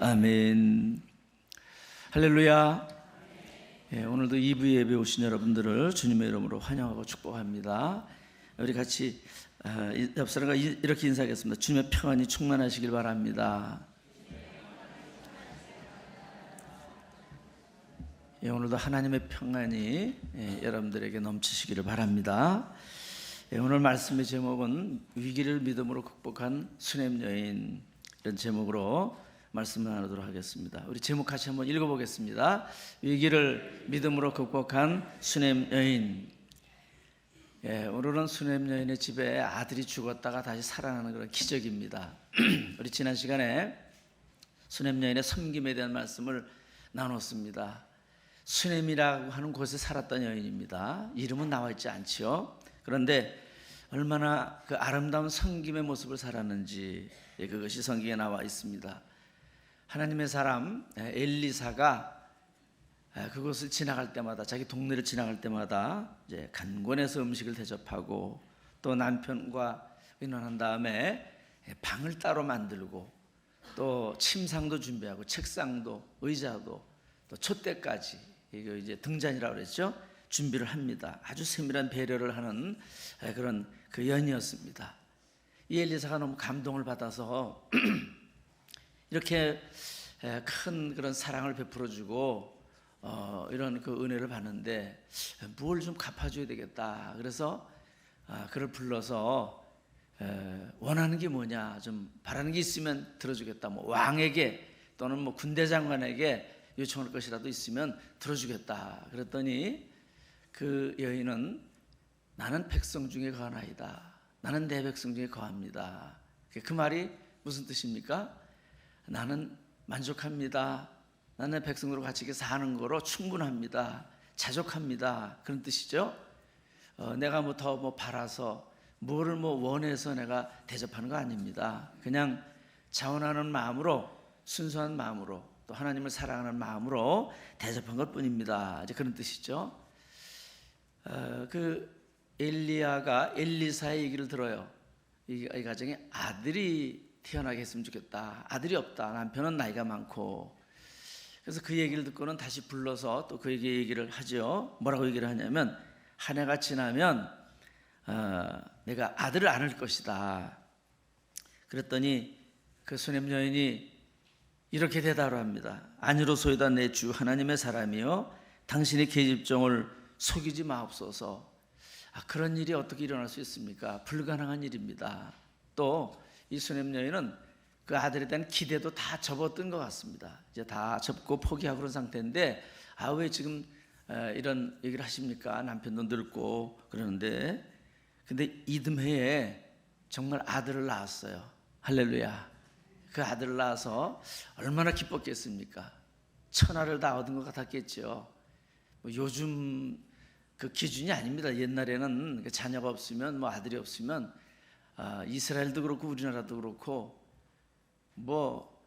아멘. 할렐루야. 오늘도 2부 예배 오신 여러분들을 주님의 이름으로 환영하고 축복합니다. 우리 같이 옆 사람과 이렇게 인사하겠습니다. 주님의 평안이 충만하시길 바랍니다. 오늘도 하나님의 평안이 여러분들에게 넘치시기를 바랍니다. 오늘 말씀의 제목은 위기를 믿음으로 극복한 수냄 여인, 이런 제목으로 말씀을 나누도록 하겠습니다. 우리 제목 같이 한번 읽어보겠습니다. 위기를 믿음으로 극복한 수냄 여인. 오늘은 수냄 여인의 집에 아들이 죽었다가 다시 살아나는 그런 기적입니다. 우리 지난 시간에 수냄 여인의 섬김에 대한 말씀을 나눴습니다. 수냄이라고 하는 곳에 살았던 여인입니다. 이름은 나와 있지 않지요. 그런데 얼마나 그 아름다운 섬김의 모습을 살았는지 그것이 성경에 나와 있습니다. 하나님의 사람 엘리사가 그곳을 지나갈 때마다, 자기 동네를 지나갈 때마다 이제 간권에서 음식을 대접하고 또 남편과 의논한 다음에 방을 따로 만들고 또 침상도 준비하고 책상도 의자도 또 촛대까지, 이거 이제 등잔이라고 그랬죠. 준비를 합니다. 아주 세밀한 배려를 하는 그런 그 연이었습니다. 이 엘리사가 너무 감동을 받아서 이렇게 큰 그런 사랑을 베풀어주고 이런 그 은혜를 받는데 뭘 좀 갚아줘야 되겠다. 그래서 그를 불러서 원하는 게 뭐냐, 좀 바라는 게 있으면 들어주겠다. 뭐 왕에게 또는 뭐 군대 장관에게 요청할 것이라도 있으면 들어주겠다. 그랬더니 그 여인은 나는 백성 중에 거하나이다. 나는 내 백성 중에 거합니다. 그 말이 무슨 뜻입니까? 나는 만족합니다. 나는 백성으로 같이 이렇게 사는 거로 충분합니다. 자족합니다. 그런 뜻이죠. 내가 뭐 더 뭐 바라서 뭐를 뭐 원해서 내가 대접하는 거 아닙니다. 그냥 자원하는 마음으로, 순수한 마음으로, 또 하나님을 사랑하는 마음으로 대접한 것 뿐입니다. 이제 그런 뜻이죠. 그 엘리야가 엘리사의 얘기를 들어요. 이 가정에 아들이 태어나게 했으면 좋겠다. 아들이 없다. 남편은 나이가 많고. 그래서 그 얘기를 듣고는 다시 불러서 또 그에게 얘기를 하죠. 뭐라고 얘기를 하냐면, 한 해가 지나면 내가 아들을 안을 것이다. 그랬더니 그 수냄 여인이 이렇게 대답을 합니다. 아니로소이다 내 주 하나님의 사람이요 당신의 계집종을 속이지 마옵소서. 그런 일이 어떻게 일어날 수 있습니까? 불가능한 일입니다. 또 이 수냄 여인은 그 아들에 대한 기대도 다 접었던 것 같습니다. 이제 다 접고 포기하고 그런 상태인데, 왜 지금 이런 얘기를 하십니까? 남편도 늙고 그러는데. 근데 이듬해에 정말 아들을 낳았어요. 할렐루야. 그 아들을 낳아서 얼마나 기뻤겠습니까? 천하를 다 얻은 것 같았겠죠. 뭐 요즘 그 기준이 아닙니다. 옛날에는 자녀가 없으면, 뭐 아들이 없으면 이스라엘도 그렇고 우리나라도 그렇고 뭐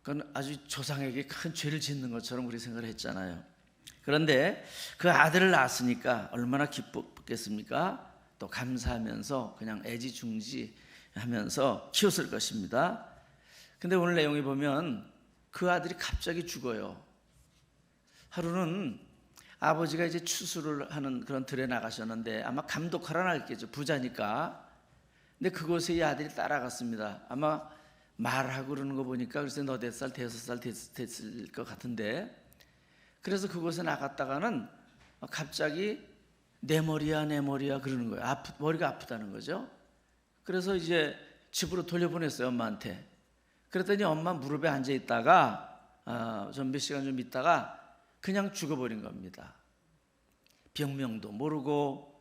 그건 아주 조상에게 큰 죄를 짓는 것처럼 우리 생각을 했잖아요. 그런데 그 아들을 낳았으니까 얼마나 기뻤겠습니까? 또 감사하면서 그냥 애지중지하면서 키웠을 것입니다. 근데 오늘 내용에 보면 그 아들이 갑자기 죽어요. 하루는 아버지가 이제 추수를 하는 그런 들에 나가셨는데 아마 감독하러 나갔겠죠. 부자니까. 근데 그곳에 이 아들이 따라갔습니다. 아마 말하고 그러는 거 보니까 글쎄 너 4살, 5살 됐을 것 같은데, 그래서 그곳에 나갔다가는 갑자기 내 머리야 그러는 거예요. 머리가 아프다는 거죠. 그래서 이제 집으로 돌려보냈어요, 엄마한테. 그랬더니 엄마 무릎에 앉아 있다가 좀 몇 시간 좀 있다가 그냥 죽어버린 겁니다. 병명도 모르고,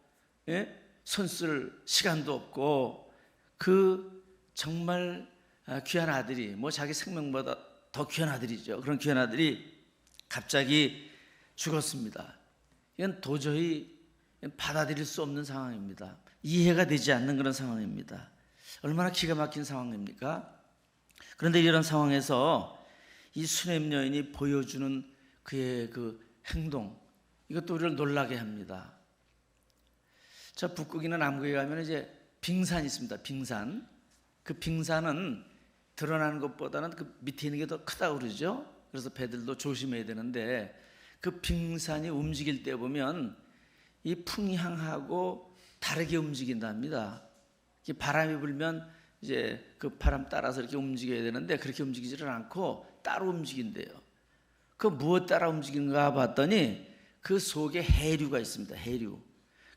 손 쓸 시간도 없고, 그 정말 귀한 아들이, 뭐 자기 생명보다 더 귀한 아들이죠. 그런 귀한 아들이 갑자기 죽었습니다. 이건 도저히 받아들일 수 없는 상황입니다. 이해가 되지 않는 그런 상황입니다. 얼마나 기가 막힌 상황입니까? 그런데 이런 상황에서 이 수냄 여인이 보여주는 그의 그 행동, 이것도 우리를 놀라게 합니다. 저 북극이나 남극에 가면 이제 빙산이 있습니다. 빙산. 그 빙산은 드러나는 것보다는 그 밑에 있는 게 더 크다고 그러죠. 그래서 배들도 조심해야 되는데 그 빙산이 움직일 때 보면 이 풍향하고 다르게 움직인답니다. 바람이 불면 이제 그 바람 따라서 이렇게 움직여야 되는데 그렇게 움직이지를 않고 따로 움직인대요. 그 무엇 따라 움직이는가 봤더니 그 속에 해류가 있습니다. 해류.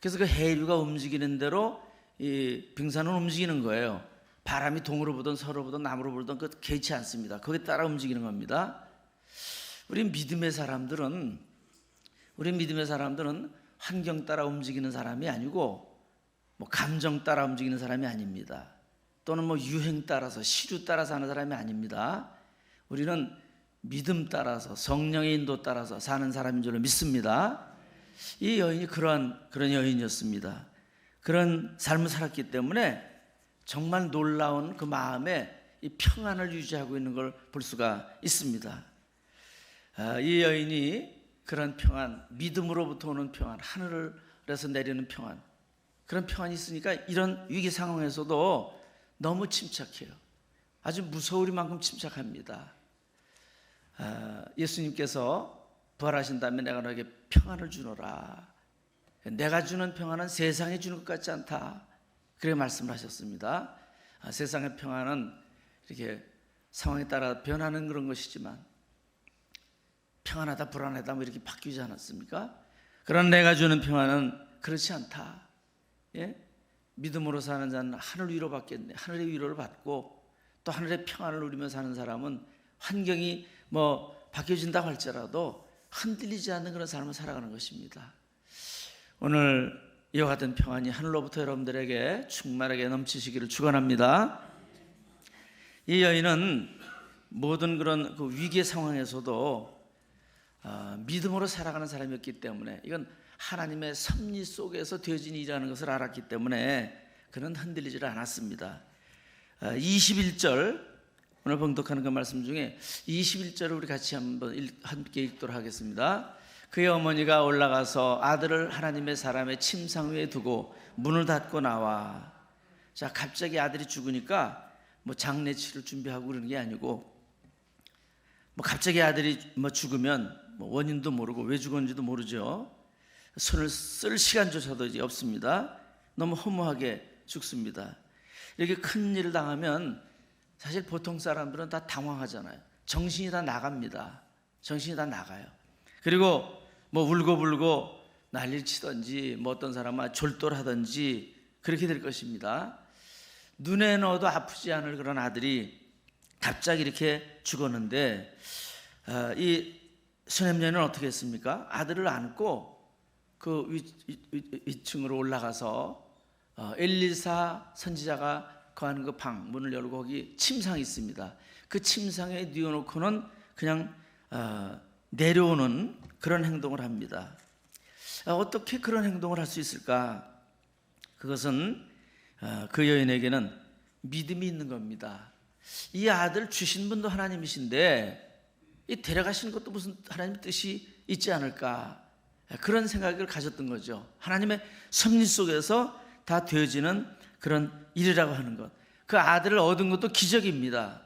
그래서 그 해류가 움직이는 대로 이 빙산은 움직이는 거예요. 바람이 동으로 불든 서로 불든 남으로 불든 그 개의치 않습니다. 거기에 따라 움직이는 겁니다. 우리 믿음의 사람들은 환경 따라 움직이는 사람이 아니고 뭐 감정 따라 움직이는 사람이 아닙니다. 또는 뭐 유행 따라서 시류 따라서 하는 사람이 아닙니다. 우리는 믿음 따라서 성령의 인도 따라서 사는 사람인 줄로 믿습니다. 이 여인이 그런 여인이었습니다. 그런 삶을 살았기 때문에 정말 놀라운 그 마음에 이 평안을 유지하고 있는 걸 볼 수가 있습니다. 이 여인이 그런 평안, 믿음으로부터 오는 평안, 하늘에서 내리는 평안, 그런 평안이 있으니까 이런 위기 상황에서도 너무 침착해요. 아주 무서우리만큼 침착합니다. 예수님께서 부활하신 다음에 내가 너에게 평안을 주노라. 내가 주는 평안은 세상에 주는 것 같지 않다. 그렇게 말씀을 하셨습니다. 세상의 평안은 이렇게 상황에 따라 변하는 그런 것이지만 평안하다 불안하다 뭐 이렇게 바뀌지 않았습니까? 그러나 내가 주는 평안은 그렇지 않다. 예? 믿음으로 사는 자는 하늘 위로 받겠네. 하늘의 위로를 받고 또 하늘의 평안을 누리며 사는 사람은 환경이 뭐 바뀌어진다고 할지라도 흔들리지 않는 그런 삶을 살아가는 것입니다. 오늘 이와 같은 평안이 하늘로부터 여러분들에게 충만하게 넘치시기를 축원합니다. 이 여인은 모든 그런 그 위기의 상황에서도 믿음으로 살아가는 사람이었기 때문에 이건 하나님의 섭리 속에서 되어진 일이라는 것을 알았기 때문에 그는 흔들리지를 않았습니다. 21절 오늘 봉독하는 그 말씀 중에 21절을 우리 같이 함께 읽도록 하겠습니다. 그의 어머니가 올라가서 아들을 하나님의 사람의 침상 위에 두고 문을 닫고 나와. 자, 갑자기 아들이 죽으니까 뭐 장례치를 준비하고 그러는 게 아니고 뭐 갑자기 아들이 뭐 죽으면 뭐 원인도 모르고 왜 죽었는지도 모르죠. 손을 쓸 시간조차도 이제 없습니다. 너무 허무하게 죽습니다. 이렇게 큰 일을 당하면 사실 보통 사람들은 다 당황하잖아요. 정신이 다 나갑니다. 정신이 다 나가요. 그리고 뭐 울고불고 난리를 치든지 뭐 어떤 사람은 졸도하든지 그렇게 될 것입니다. 눈에 넣어도 아프지 않을 그런 아들이 갑자기 이렇게 죽었는데 이 수냄 여인은 어떻게 했습니까? 아들을 안고 그 위층으로 올라가서 엘리사 선지자가 거하는 그 방 문을 열고 거기 침상이 있습니다. 그 침상에 뉘어놓고는 그냥 내려오는 그런 행동을 합니다. 어떻게 그런 행동을 할 수 있을까? 그것은 그 여인에게는 믿음이 있는 겁니다. 이 아들 주신 분도 하나님이신데 이 데려가시는 것도 무슨 하나님의 뜻이 있지 않을까? 그런 생각을 가졌던 거죠. 하나님의 섭리 속에서 다 되어지는 그런 일이라고 하는 것. 그 아들을 얻은 것도 기적입니다.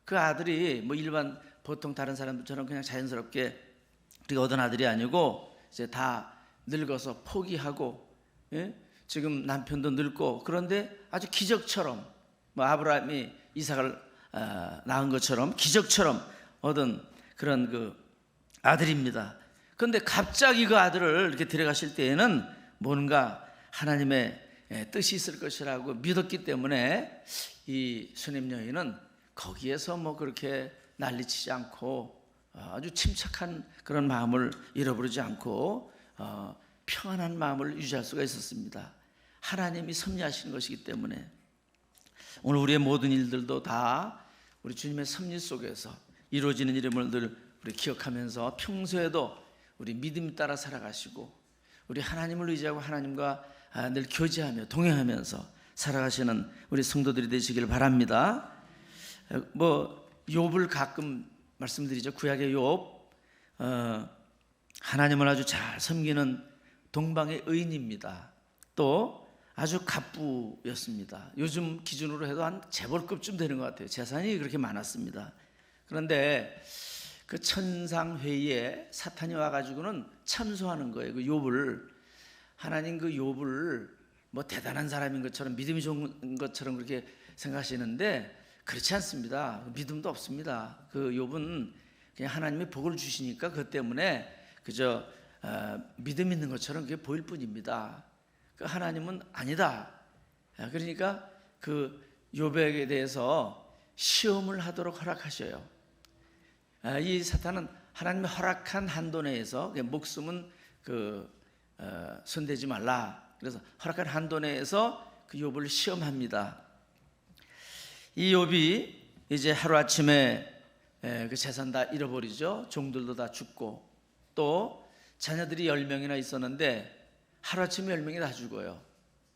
그 아들이 뭐 일반 보통 다른 사람들처럼 그냥 자연스럽게 우리가 얻은 아들이 아니고 이제 다 늙어서 포기하고, 예? 지금 남편도 늙고, 그런데 아주 기적처럼 뭐 아브라함이 이삭을 낳은 것처럼 기적처럼 얻은 그런 그 아들입니다. 그런데 갑자기 그 아들을 이렇게 데려가실 때에는 뭔가 하나님의 뜻이 있을 것이라고 믿었기 때문에 이 수냄 여인은 거기에서 뭐 그렇게 난리치지 않고 아주 침착한 그런 마음을 잃어버리지 않고 평안한 마음을 유지할 수가 있었습니다. 하나님이 섭리하시는 것이기 때문에 오늘 우리의 모든 일들도 다 우리 주님의 섭리 속에서 이루어지는 이름을 늘 우리 기억하면서 평소에도 우리 믿음 따라 살아가시고 우리 하나님을 의지하고 하나님과 늘 교제하며 동행하면서 살아가시는 우리 성도들이 되시길 바랍니다. 뭐 욥을 가끔 말씀드리죠. 구약의 욥, 하나님을 아주 잘 섬기는 동방의 의인입니다. 또 아주 갑부였습니다. 요즘 기준으로 해도 한 재벌급쯤 되는 것 같아요. 재산이 그렇게 많았습니다. 그런데 그 천상회의에 사탄이 와가지고는 참소하는 거예요. 그 욥을, 하나님 그 욥을 뭐 대단한 사람인 것처럼, 믿음이 좋은 것처럼 그렇게 생각하시는데 그렇지 않습니다. 믿음도 없습니다. 그 욥은 그냥 하나님이 복을 주시니까 그것 때문에 그저 믿음 있는 것처럼 그게 보일 뿐입니다. 그 하나님은 아니다. 그러니까 그 욥에게 대해서 시험을 하도록 허락하셔요. 이 사탄은 하나님이 허락한 한도 내에서, 목숨은 손대지 말라. 그래서 허락한 한도 내에서 그 욥을 시험합니다. 이 욥이 이제 하루아침에 그 재산 다 잃어버리죠. 종들도 다 죽고, 또 자녀들이 10명이나 있었는데 하루아침에 10명이 다 죽어요.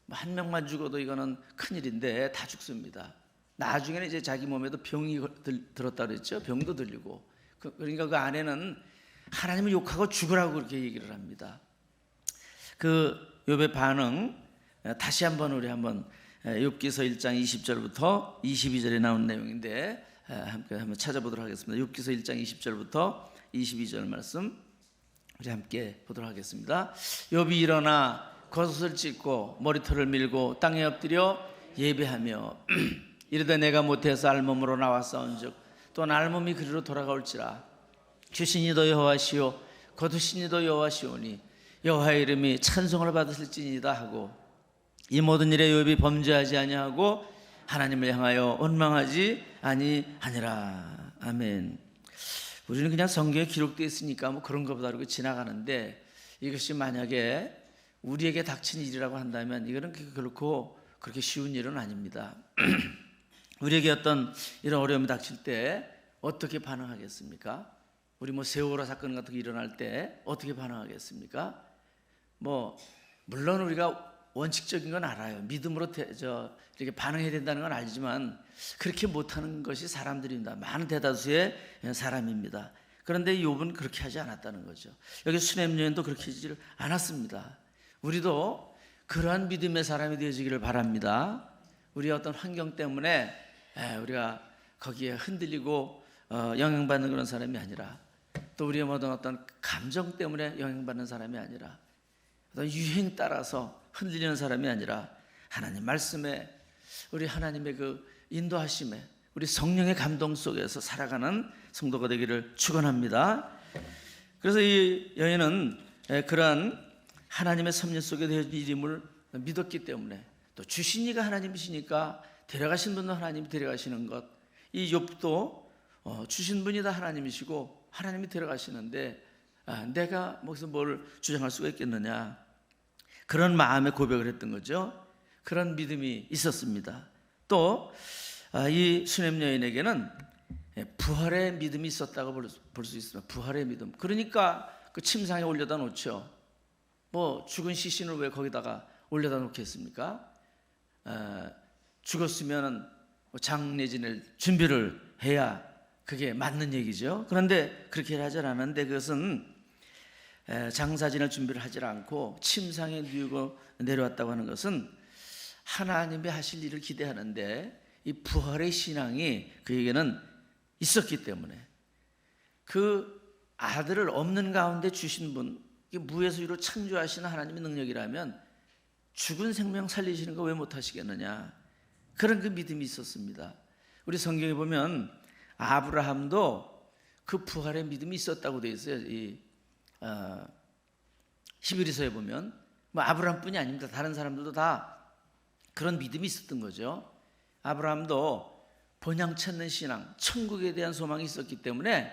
한 명만 죽어도 이거는 큰일인데 다 죽습니다. 나중에는 이제 자기 몸에도 병이 들었다 그랬죠. 병도 들리고. 그러니까 그 아내는 하나님을 욕하고 죽으라고 그렇게 얘기를 합니다. 그 욥의 반응 다시 한번 우리 한번 욥기서 1장 20절부터 22절에 나온 내용인데 함께 한번 찾아보도록 하겠습니다. 욥기서 1장 20절부터 22절 말씀 우리 함께 보도록 하겠습니다. 욥이 일어나 겉옷을 찢고 머리털을 밀고 땅에 엎드려 예배하며 이르되 내가 못해서 알몸으로 나왔사온즉 또 알몸이 그리로 돌아가올지라. 주신이도 여호와시오 거두신이도 여호와시오니 여호와의 이름이 찬송을 받으실지니이다 하고, 이 모든 일에 욥이 범죄하지 아니하고 하나님을 향하여 원망하지 아니하니라. 아멘. 우리는 그냥 성경에 기록되어 있으니까 뭐 그런 것보다 그러고 지나가는데, 이것이 만약에 우리에게 닥친 일이라고 한다면 이거는 결코 그렇게 쉬운 일은 아닙니다. 우리에게 어떤 이런 어려움이 닥칠 때 어떻게 반응하겠습니까? 우리 뭐 세월호 사건 같은 게 일어날 때 어떻게 반응하겠습니까? 뭐 물론 우리가 원칙적인 건 알아요. 믿음으로 이렇게 반응해야 된다는 건 알지만 그렇게 못하는 것이 사람들입니다. 많은 대다수의 사람입니다. 그런데 욥은 그렇게 하지 않았다는 거죠. 여기 수냄 여인도 그렇게 하지 않았습니다. 우리도 그러한 믿음의 사람이 되어지기를 바랍니다. 우리의 어떤 환경 때문에 우리가 거기에 흔들리고 영향받는 그런 사람이 아니라, 또 우리의 모든 어떤 감정 때문에 영향받는 사람이 아니라, 어떤 유행 따라서 흔들리는 사람이 아니라, 하나님 말씀에, 우리 하나님의 그 인도하심에, 우리 성령의 감동 속에서 살아가는 성도가 되기를 축원합니다. 그래서 이 여인은 그러한 하나님의 섭리 속에 되어진 이름을 믿었기 때문에, 또 주신 이가 하나님이시니까 데려가신 분도 하나님이 데려가시는 것, 이 욥도 주신 분이 다 하나님이시고 하나님이 데려가시는데 내가 무슨 뭘 주장할 수가 있겠느냐, 그런 마음의 고백을 했던 거죠. 그런 믿음이 있었습니다. 또 이 수냄 여인에게는 부활의 믿음이 있었다고 볼 수 있습니다. 부활의 믿음. 그러니까 그 침상에 올려다 놓죠. 뭐 죽은 시신을 왜 거기다가 올려다 놓겠습니까? 죽었으면 장례 지낼 준비를 해야 그게 맞는 얘기죠. 그런데 그렇게 하지 않았는데, 그것은 장사 지낼 준비를 하지 않고 침상에 누우고 내려왔다고 하는 것은 하나님이 하실 일을 기대하는데, 이 부활의 신앙이 그에게는 있었기 때문에, 그 아들을 없는 가운데 주신 분, 무에서 유로 창조하시는 하나님의 능력이라면 죽은 생명 살리시는 거 왜 못하시겠느냐, 그런 그 믿음이 있었습니다. 우리 성경에 보면 아브라함도 그 부활의 믿음이 있었다고 되어 있어요. 이 히브리서에 보면 뭐 아브라함뿐이 아닙니다. 다른 사람들도 다 그런 믿음이 있었던 거죠. 아브라함도 본향 찾는 신앙, 천국에 대한 소망이 있었기 때문에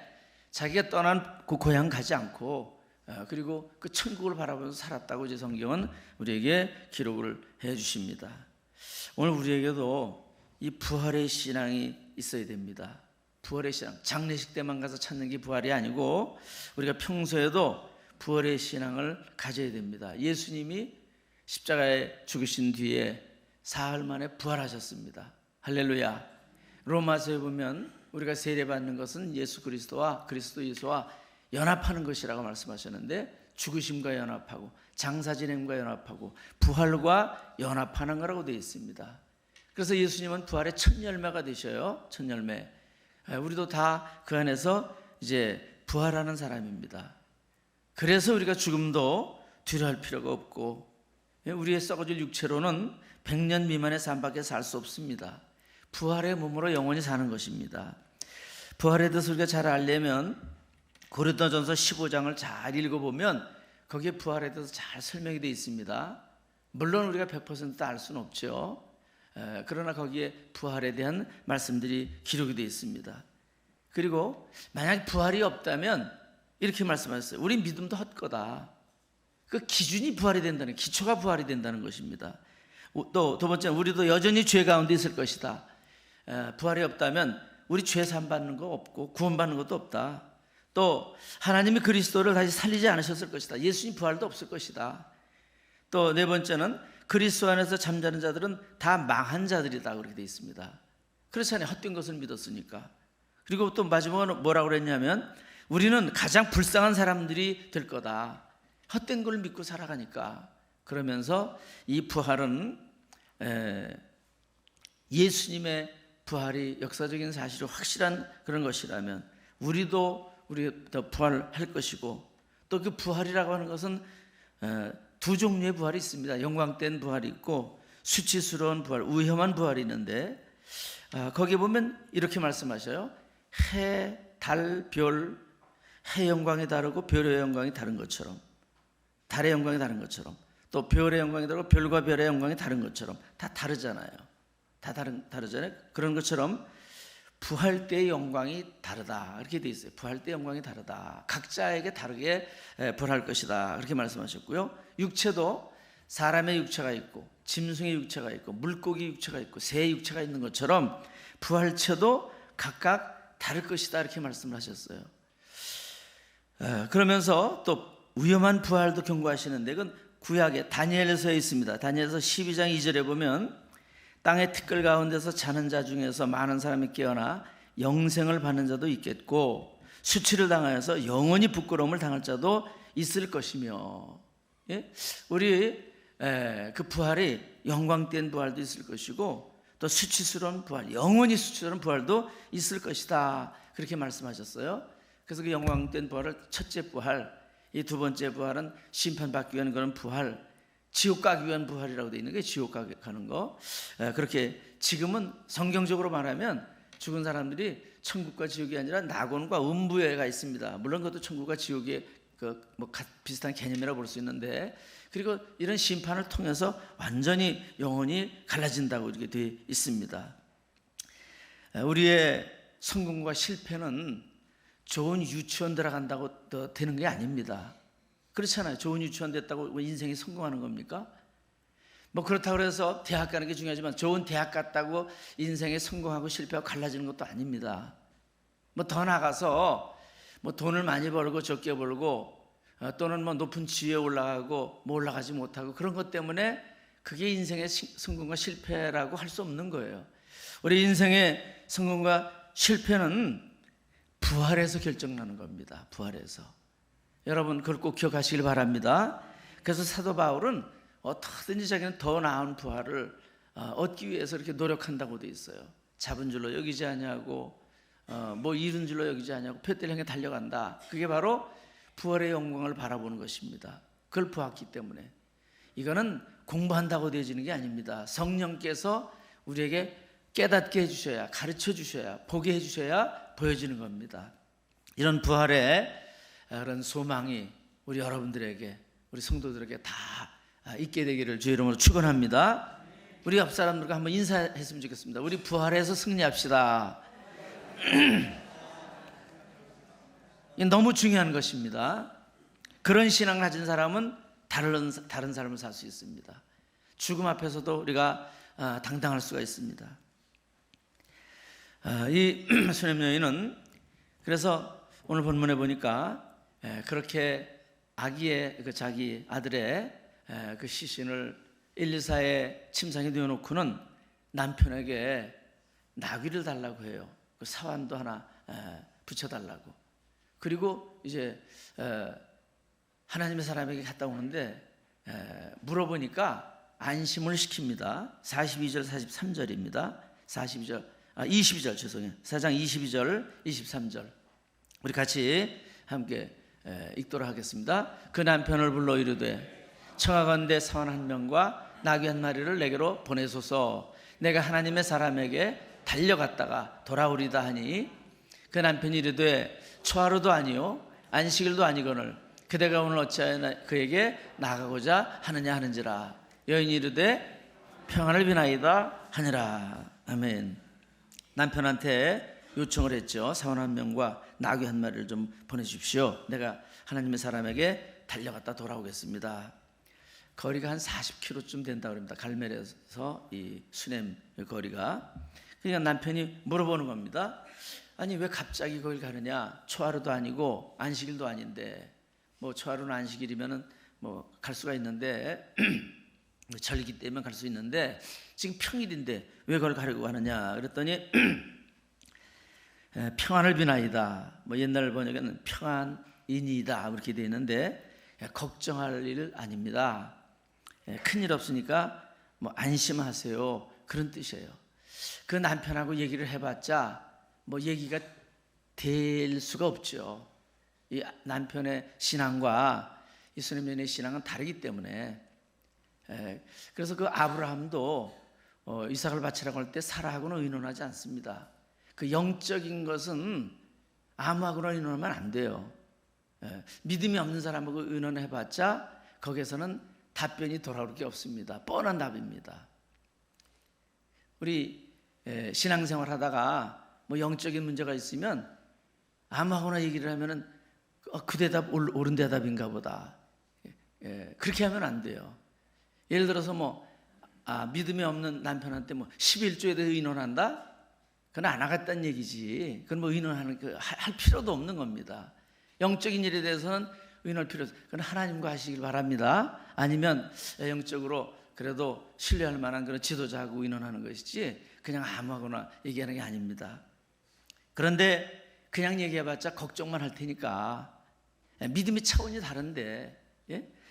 자기가 떠난 그 고향 가지 않고 그리고 그 천국을 바라보면서 살았다고 이제 성경은 우리에게 기록을 해 주십니다. 오늘 우리에게도 이 부활의 신앙이 있어야 됩니다. 부활의 신앙, 장례식 때만 가서 찾는 게 부활이 아니고 우리가 평소에도 부활의 신앙을 가져야 됩니다. 예수님이 십자가에 죽으신 뒤에 사흘 만에 부활하셨습니다. 할렐루야. 로마서에 보면 우리가 세례받는 것은 예수 그리스도와 그리스도 예수와 연합하는 것이라고 말씀하셨는데, 죽으심과 연합하고 장사 지냄과 연합하고 부활과 연합하는 거라고 되어 있습니다. 그래서 예수님은 부활의 첫 열매가 되셔요. 첫 열매. 우리도 다 그 안에서 이제 부활하는 사람입니다. 그래서 우리가 죽음도 두려워할 필요가 없고, 우리의 썩어질 육체로는 100년 미만의 삶밖에 살 수 없습니다. 부활의 몸으로 영원히 사는 것입니다. 부활에 대해서 우리가 잘 알려면 고린도전서 15장을 잘 읽어보면 거기에 부활에 대해서 잘 설명이 되어 있습니다. 물론 우리가 100% 알 수는 없죠. 그러나 거기에 부활에 대한 말씀들이 기록이 되어 있습니다. 그리고 만약 부활이 없다면 이렇게 말씀하셨어요. 우리 믿음도 헛거다. 그 기준이 부활이 된다는, 기초가 부활이 된다는 것입니다. 또 두 번째는 우리도 여전히 죄 가운데 있을 것이다. 부활이 없다면 우리 죄 산 받는 거 없고 구원받는 것도 없다. 또 하나님이 그리스도를 다시 살리지 않으셨을 것이다. 예수님 부활도 없을 것이다. 또 네 번째는 그리스도 안에서 잠자는 자들은 다 망한 자들이다, 그렇게 되어 있습니다. 그렇잖아요. 헛된 것을 믿었으니까. 그리고 또 마지막으로 뭐라고 그랬냐면 우리는 가장 불쌍한 사람들이 될 거다. 헛된 걸 믿고 살아가니까. 그러면서 이 부활은 예수님의 부활이 역사적인 사실이 확실한 그런 것이라면 우리도 부활할 것이고, 또 그 부활이라고 하는 것은 두 종류의 부활이 있습니다. 영광된 부활이 있고 수치스러운 부활, 위험한 부활이 있는데, 거기에 보면 이렇게 말씀하셔요. 해, 달, 별, 해 영광이 다르고 별의 영광이 다른 것처럼, 달의 영광이 다른 것처럼, 또 별의 영광이 다르고 별과 별의 영광이 다른 것처럼, 다 다르잖아요. 다 다르잖아요. 그런 것처럼 부활 때의 영광이 다르다, 이렇게 돼 있어요. 부활 때 영광이 다르다. 각자에게 다르게 부활할 것이다, 그렇게 말씀하셨고요. 육체도 사람의 육체가 있고 짐승의 육체가 있고 물고기 육체가 있고 새의 육체가 있는 것처럼 부활체도 각각 다를 것이다, 이렇게 말씀을 하셨어요. 그러면서 또 위험한 부활도 경고하시는데, 그건 구약의 다니엘서에 있습니다. 다니엘서 12장 2절에 보면 땅의 티끌 가운데서 자는 자 중에서 많은 사람이 깨어나 영생을 받는 자도 있겠고 수치를 당하여서 영원히 부끄러움을 당할 자도 있을 것이며, 우리 그 부활이 영광된 부활도 있을 것이고 또 수치스러운 부활, 영원히 수치스러운 부활도 있을 것이다, 그렇게 말씀하셨어요. 그래서 그 영광된 부활을 첫째 부활, 이 두 번째 부활은 심판받기 위한 그런 부활, 지옥 가기 위한 부활이라고 되어 있는 게 지옥 가는 거. 그렇게 지금은 성경적으로 말하면 죽은 사람들이 천국과 지옥이 아니라 낙원과 음부에가 있습니다. 물론 그것도 천국과 지옥의 비슷한 개념이라고 볼 수 있는데, 그리고 이런 심판을 통해서 완전히 영혼이 갈라진다고 이렇게 되어 있습니다. 우리의 성공과 실패는 좋은 유치원 들어간다고 되는 게 아닙니다. 그렇잖아요. 좋은 유치원 됐다고 인생이 성공하는 겁니까? 그렇다고 해서 대학 가는 게 중요하지만 좋은 대학 갔다고 인생에 성공하고 실패하고 갈라지는 것도 아닙니다. 더 나가서 돈을 많이 벌고 적게 벌고 또는 높은 지위에 올라가고 올라가지 못하고 그런 것 때문에 그게 인생의 성공과 실패라고 할 수 없는 거예요. 우리 인생의 성공과 실패는 부활에서 결정나는 겁니다. 부활에서. 여러분 그걸 꼭 기억하시길 바랍니다. 그래서 사도 바울은 어떻게든지 자기는 더 나은 부활을 얻기 위해서 이렇게 노력한다고 돼 있어요. 잡은 줄로 여기지 아니하고 이룬 줄로 여기지 아니하고 표대를 향해 달려간다. 그게 바로 부활의 영광을 바라보는 것입니다. 그걸 보았기 때문에. 이거는 공부한다고 되어지는 게 아닙니다. 성령께서 우리에게 깨닫게 해주셔야, 가르쳐 주셔야, 보게 해주셔야 보여지는 겁니다. 이런 부활의 그런 소망이 우리 여러분들에게, 우리 성도들에게 다 있게 되기를 주의 이름으로 축원합니다. 우리 옆 사람들과 한번 인사했으면 좋겠습니다. 우리 부활해서 승리합시다. 너무 중요한 것입니다. 그런 신앙을 가진 사람은 다른 삶을 살 수 있습니다. 죽음 앞에서도 우리가 당당할 수가 있습니다. 이 수냄 여인은 그래서 오늘 본문에 보니까 그렇게 아기의 자기 아들의 그 시신을 엘리사의 침상에 누워놓고는 남편에게 나귀를 달라고 해요. 그 사환도 하나 붙여달라고. 그리고 이제 하나님의 사람에게 갔다 오는데 물어보니까 안심을 시킵니다. 42절 43절입니다. 22절 죄송해요. 4장 22절 23절 우리 같이 함께 읽도록 하겠습니다. 그 남편을 불러 이르되 청하건대 사원 한 명과 나귀 한 마리를 내게로 보내소서. 내가 하나님의 사람에게 달려갔다가 돌아오리다 하니 그 남편이 이르되 초하루도 아니요 안식일도 아니거늘 그대가 오늘 어찌하여 그에게 나가고자 하느냐 하는지라. 여인이 이르되 평안을 비나이다 하니라. 아멘. 남편한테 요청을 했죠. 사원 한 명과 나귀 한 마리를 좀 보내주십시오. 내가 하나님의 사람에게 달려갔다 돌아오겠습니다. 거리가 한 40km쯤 된다고 합니다. 갈멜에서 이 수넴 거리가. 그러니까 남편이 물어보는 겁니다. 아니 왜 갑자기 거길 가느냐? 초하루도 아니고 안식일도 아닌데 뭐 초하루는 안식일이면은 뭐 갈 수가 있는데 절기 때문에 갈 수 있는데 지금 평일인데 왜 그걸 가려고 하느냐? 그랬더니 평안을 비나이다. 뭐 옛날 번역에는 평안이니이다 그렇게 되어 있는데 걱정할 일 아닙니다. 큰일 없으니까 뭐 안심하세요 그런 뜻이에요. 그 남편하고 얘기를 해봤자 뭐 얘기가 될 수가 없죠. 이 남편의 신앙과 이 수넴 여인의 신앙은 다르기 때문에 그래서 그 아브라함도 이삭을 바치라고 할 때 사라하고는 의논하지 않습니다. 그 영적인 것은 아무하고나 의논하면 안 돼요. 믿음이 없는 사람하고 의논해봤자 거기에서는 답변이 돌아올 게 없습니다. 뻔한 답입니다. 우리 신앙생활 하다가 뭐 영적인 문제가 있으면 아무하고나 얘기를 하면은 그 대답 옳은 대답인가 보다. 그렇게 하면 안 돼요. 예를 들어서 믿음이 없는 남편한테 11조에 대해 의논한다? 그건 안 하겠다는 얘기지. 그건 의논하는 할 필요도 없는 겁니다. 영적인 일에 대해서는 의논할 필요 없어요. 그건 하나님과 하시길 바랍니다. 아니면 영적으로 그래도 신뢰할 만한 그런 지도자하고 의논하는 것이지 그냥 아무거나 얘기하는 게 아닙니다. 그런데 그냥 얘기해봤자 걱정만 할 테니까 믿음의 차원이 다른데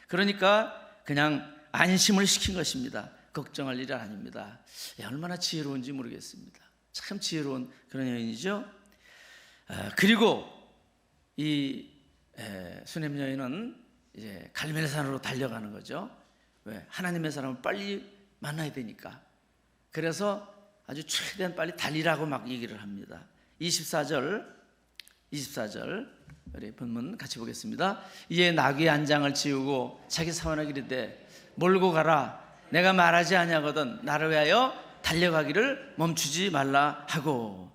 그러니까 그냥 안심을 시킨 것입니다. 걱정할 일은 아닙니다. 얼마나 지혜로운지 모르겠습니다. 참 지혜로운 그런 여인이죠. 그리고 이 수넴 여인은 이제 갈멜산으로 달려가는 거죠. 왜? 하나님의 사람을 빨리 만나야 되니까. 그래서 아주 최대한 빨리 달리라고 막 얘기를 합니다. 24절 우리 본문 같이 보겠습니다. 이에 나귀의 안장을 지우고 자기 사원에게 이르되 몰고 가라. 내가 말하지 아니하거든 나를 위하여 달려가기를 멈추지 말라 하고.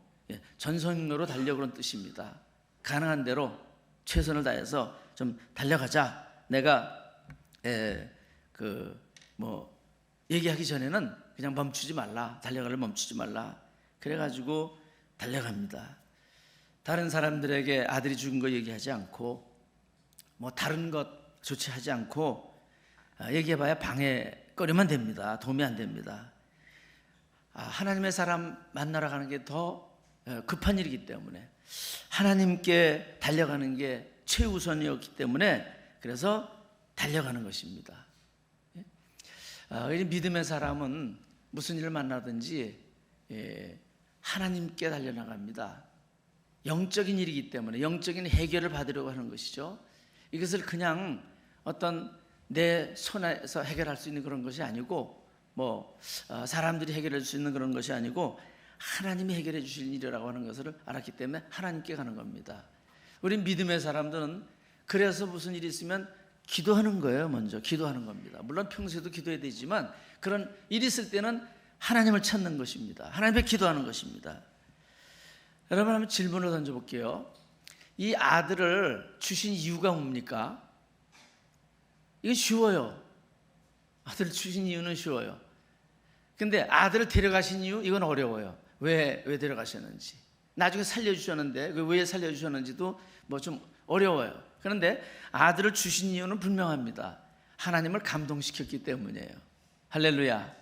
전속력으로 달려 그런 뜻입니다. 가능한 대로 최선을 다해서 좀 달려가자. 내가 얘기하기 전에는 그냥 멈추지 말라. 달려가를 멈추지 말라. 그래가지고 달려갑니다. 다른 사람들에게 아들이 죽은 거 얘기하지 않고 다른 것 조치하지 않고 얘기해봐야 방해거리만 됩니다. 도움이 안 됩니다. 하나님의 사람 만나러 가는 게 더 급한 일이기 때문에 하나님께 달려가는 게 최우선이었기 때문에 그래서 달려가는 것입니다. 믿음의 사람은 무슨 일을 만나든지 하나님께 달려나갑니다. 영적인 일이기 때문에 영적인 해결을 받으려고 하는 것이죠. 이것을 그냥 어떤 내 손에서 해결할 수 있는 그런 것이 아니고 사람들이 해결해 줄 수 있는 그런 것이 아니고 하나님이 해결해 주실 일이라고 하는 것을 알았기 때문에 하나님께 가는 겁니다. 우리 믿음의 사람들은 그래서 무슨 일이 있으면 기도하는 거예요. 먼저 기도하는 겁니다. 물론 평소에도 기도해야 되지만 그런 일이 있을 때는 하나님을 찾는 것입니다. 하나님께 기도하는 것입니다. 여러분 한번 질문을 던져볼게요. 이 아들을 주신 이유가 뭡니까? 이거 쉬워요. 아들을 주신 이유는 쉬워요. 근데 아들을 데려가신 이유 이건 어려워요. 왜 데려가셨는지, 나중에 살려주셨는데 왜 살려주셨는지도 좀 어려워요. 그런데 아들을 주신 이유는 분명합니다. 하나님을 감동시켰기 때문이에요. 할렐루야.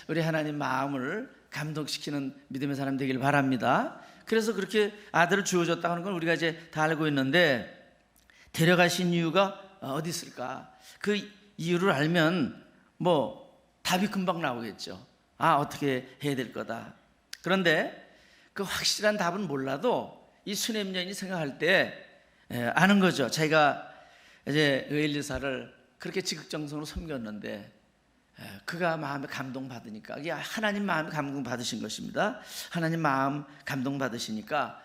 우리 하나님 마음을 감동시키는 믿음의 사람 되길 바랍니다. 그래서 그렇게 아들을 주어줬다고 하는 건 우리가 이제 다 알고 있는데 데려가신 이유가 어디 있을까? 그 이유를 알면 뭐 답이 금방 나오겠죠. 아, 어떻게 해야 될 거다. 그런데 그 확실한 답은 몰라도 이 수냄 여인이 생각할 때 아는 거죠. 자기가 이제 엘리사를 그렇게 지극정성으로 섬겼는데 그가 마음에 감동받으니까, 이게 하나님 마음에 감동받으신 것입니다. 하나님 마음 감동받으시니까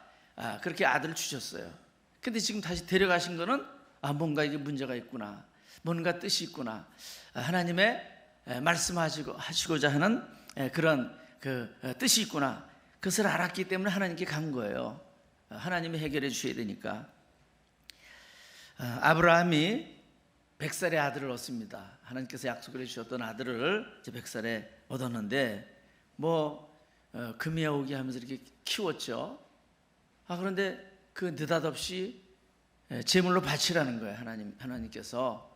그렇게 아들을 주셨어요. 근데 지금 다시 데려가신 거는 뭔가 이게 문제가 있구나, 뭔가 뜻이 있구나, 하나님의 말씀하시고자 하는 그런 그 뜻이 있구나, 그것을 알았기 때문에 하나님께 간 거예요. 하나님이 해결해 주셔야 되니까. 아브라함이 100살의 아들을 얻습니다. 하나님께서 약속을 해주셨던 아들을 이제 100살에 얻었는데 금이 오게 하면서 이렇게 키웠죠. 그런데 그 느닷없이 제물로 바치라는 거예요. 하나님께서.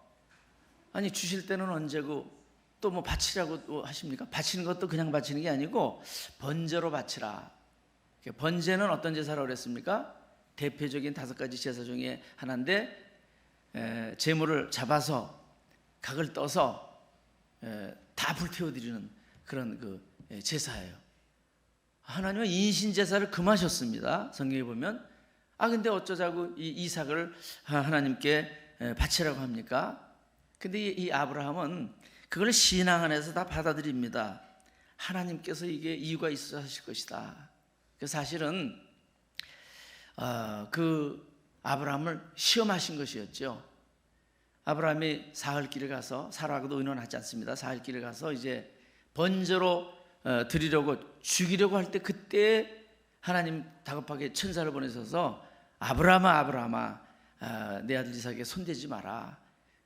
아니, 주실 때는 언제고 또 뭐 바치라고 하십니까? 바치는 것도 그냥 바치는 게 아니고 번제로 바치라. 번제는 어떤 제사라고 그랬습니까? 대표적인 5가지 제사 중에 하나인데, 제물을 잡아서 각을 떠서 다 불태워드리는 그런 그 제사예요. 하나님은 인신 제사를 금하셨습니다. 성경에 보면. 근데 어쩌자고 이 이삭을 하나님께 바치라고 합니까? 근데 이 아브라함은 그걸 신앙 안에서 다 받아들입니다. 하나님께서 이게 이유가 있어 하실 것이다. 그래서 사실은 그 아브라함을 시험하신 것이었죠. 아브라함이 사흘길에 가서, 사라하고도 의논하지 않습니다. 사흘길에 가서 이제 번제로 드리려고, 죽이려고 할 때, 그때 하나님 다급하게 천사를 보내셔서 아브라함아, 아브라함아, 내 아들 이삭에게 손대지 마라.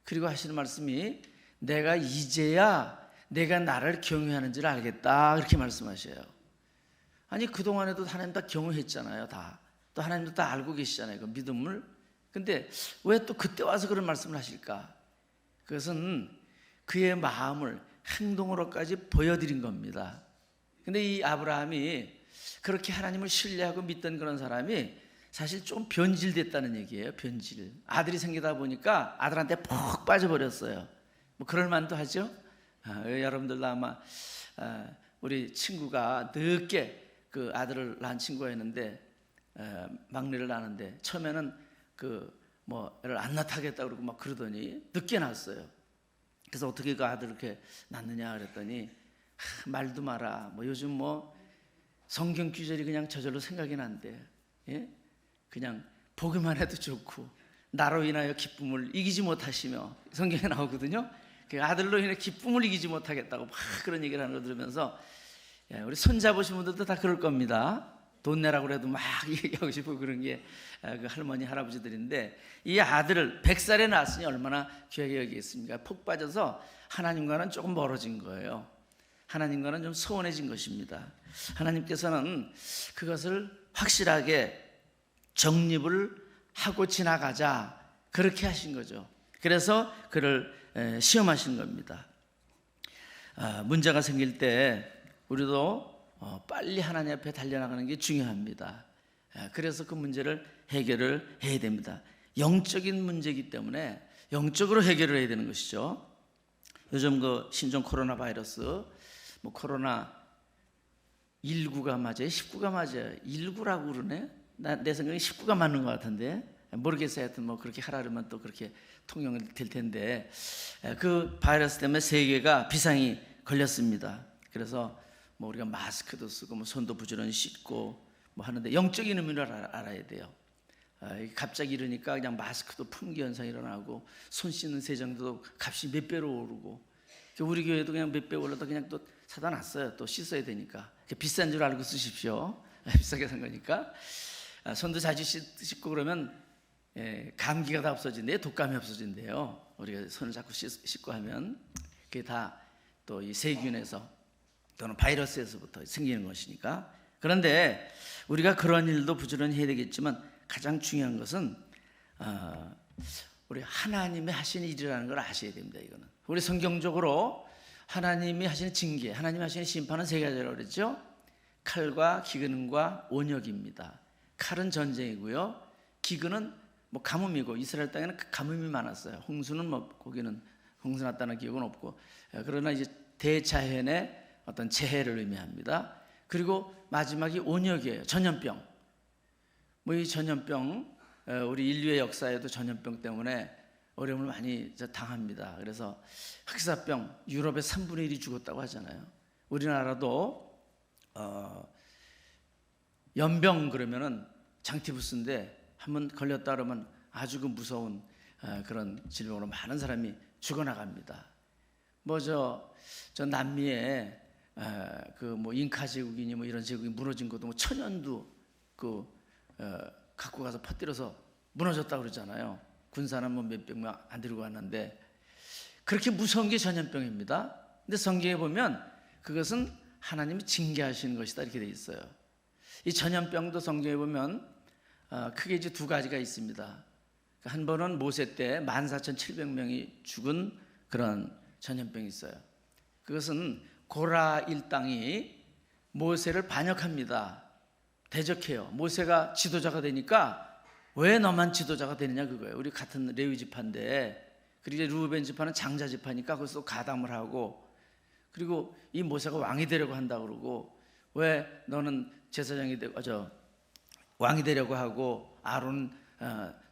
그리고 하시는 말씀이, 내가 이제야 내가 나를 경외하는 줄 알겠다, 그렇게 말씀하셔요. 아니, 그동안에도 하나님 다 경외했잖아요. 또 하나님도 다 알고 계시잖아요, 그 믿음을. 근데 왜 또 그때 와서 그런 말씀을 하실까? 그것은 그의 마음을 행동으로까지 보여드린 겁니다. 근데 이 아브라함이 그렇게 하나님을 신뢰하고 믿던 그런 사람이 사실 좀 변질됐다는 얘기예요. 변질. 아들이 생기다 보니까 아들한테 푹 빠져버렸어요. 뭐 그럴 만도 하죠. 여러분들도 아마 우리 친구가 늦게 그 아들을 낳은 친구가 있는데, 막내를 낳았는데 처음에는 애를 안 낳다겠다 그러고 막 그러더니 늦게 낳았어요. 그래서 어떻게 그 아들을 이렇게 낳느냐 그랬더니 말도 마라. 요즘 성경 구절이 그냥 저절로 생각이 난대. 예? 그냥 보기만 해도 좋고 나로 인하여 기쁨을 이기지 못하시며, 성경에 나오거든요. 그 아들로 인해 기쁨을 이기지 못하겠다고 막 그런 얘기를 하는 거 들으면서, 우리 손잡으신 분들도 다 그럴 겁니다. 돈 내라고 그래도 막 얘기하고 싶고 그런 게 그 할머니 할아버지들인데, 이 아들을 100살에 낳았으니 얼마나 귀하게 여기겠습니까? 푹 빠져서 하나님과는 조금 멀어진 거예요. 하나님과는 좀 소원해진 것입니다. 하나님께서는 그것을 확실하게 정립을 하고 지나가자, 그렇게 하신 거죠. 그래서 그를 시험하신 겁니다. 문제가 생길 때 우리도 빨리 하나님 앞에 달려나가는 게 중요합니다. 그래서 그 문제를 해결을 해야 됩니다. 영적인 문제이기 때문에 영적으로 해결을 해야 되는 것이죠. 요즘 그 신종 코로나 바이러스, 코로나 19가 맞아요? 19가 맞아요? 19라고 그러네? 내 생각에 19가 맞는 것 같은데, 모르겠어요. 하여튼 그렇게 하라 그러면 또 그렇게 통용될 텐데, 그 바이러스 때문에 세계가 비상이 걸렸습니다. 그래서 우리가 마스크도 쓰고 손도 부지런히 씻고 하는데, 영적인 의미를 알아야 돼요. 갑자기 이러니까 그냥 마스크도 품귀 현상이 일어나고, 손 씻는 세정도 값이 몇 배로 오르고, 우리 교회도 그냥 몇 배 올라도 그냥 또 사다 놨어요. 또 씻어야 되니까. 비싼 줄 알고 쓰십시오. 비싸게 산 거니까. 손도 자주 씻고 그러면 감기가 다 없어진대요. 독감이 없어진대요. 우리가 손을 자꾸 씻고 하면 그게 다 또 이 세균에서 또는 바이러스에서부터 생기는 것이니까. 그런데 우리가 그런 일도 부지런히 해야 되겠지만, 가장 중요한 것은 우리 하나님이 하시는 일이라는 걸 아셔야 됩니다. 이거는 우리 성경적으로 하나님이 하시는 징계, 하나님이 하시는 심판은 3가지라고 그랬죠. 칼과 기근과 온역입니다. 칼은 전쟁이고요, 기근은 뭐 가뭄이고 이스라엘 땅에는 그 가뭄이 많았어요. 홍수는 뭐 거기는 홍수 났다는 기억은 없고, 그러나 이제 대자연의 어떤 재해를 의미합니다. 그리고 마지막이 온역이에요. 전염병. 뭐 이 전염병, 우리 인류의 역사에도 전염병 때문에 어려움을 많이 당합니다. 그래서 흑사병, 유럽의 3분의 1이 죽었다고 하잖아요. 우리나라도 연병 그러면은 장티푸스인데 한번 걸렸다 그러면 아주 그 무서운 그런 질병으로 많은 사람이 죽어나갑니다. 뭐 저 남미에 그 뭐 잉카 제국이니 뭐 이런 제국이 무너진 것도 뭐 천연두 갖고 가서 퍼뜨려서 무너졌다고 그러잖아요. 군사는 뭐 몇백 명 안 데리고 왔는데, 그렇게 무서운 게 전염병입니다. 근데 성경에 보면 그것은 하나님이 징계하시는 것이다 이렇게 돼 있어요. 이 전염병도 성경에 보면 크게 이제 두 가지가 있습니다. 한 번은 모세 때 14,700명이 죽은 그런 전염병이 있어요. 그것은 고라 일당이 모세를 반역합니다. 대적해요. 모세가 지도자가 되니까 왜 너만 지도자가 되느냐 그거예요. 우리 같은 레위 지파인데, 그리고 이제 루벤 지파는 장자 지파니까 거기서 가담을 하고, 그리고 이 모세가 왕이 되려고 한다 그러고, 왜 너는 제사장이 되고 왕이 되려고 하고 아론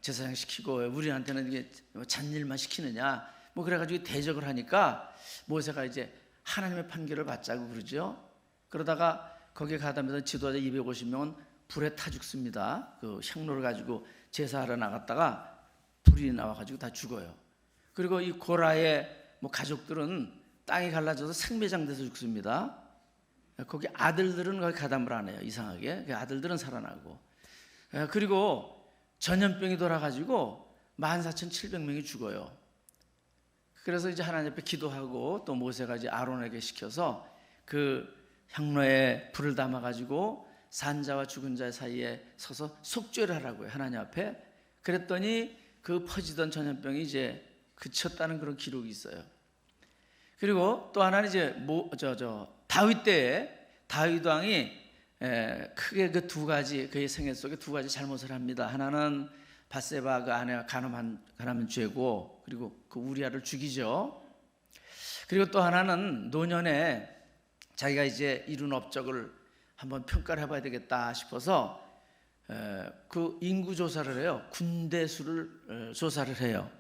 제사장 시키고 왜 우리한테는 이게 잔일만 시키느냐, 뭐 그래가지고 대적을 하니까 모세가 이제 하나님의 판결을 받자고 그러죠. 그러다가 거기에 가담해서 지도자 250명은 불에 타 죽습니다. 그 향로를 가지고 제사하러 나갔다가 불이 나와가지고 다 죽어요. 그리고 이 고라의 뭐 가족들은 땅이 갈라져서 생매장돼서 죽습니다. 거기 아들들은 거기 가담을 안 해요. 이상하게 아들들은 살아나고. 그리고 전염병이 돌아가지고 14,700명이 죽어요. 그래서 이제 하나님 앞에 기도하고 또 모세가 이제 아론에게 시켜서 그 향로에 불을 담아가지고 산자와 죽은 자 사이에 서서 속죄를 하라고요. 하나님 앞에. 그랬더니 그 퍼지던 전염병이 이제 그쳤다는 그런 기록이 있어요. 그리고 또 하나는 이제 다윗 때에 다윗 왕이 크게 그 두 가지, 그의 생애 속에 두 가지 잘못을 합니다. 하나는 밧세바 그 아내가 간음한 죄고, 그리고 그 우리아를 죽이죠. 그리고 또 하나는 노년에 자기가 이제 이룬 업적을 한번 평가를 해봐야 되겠다 싶어서 그 인구 조사를 해요. 군대 수를 조사를 해요.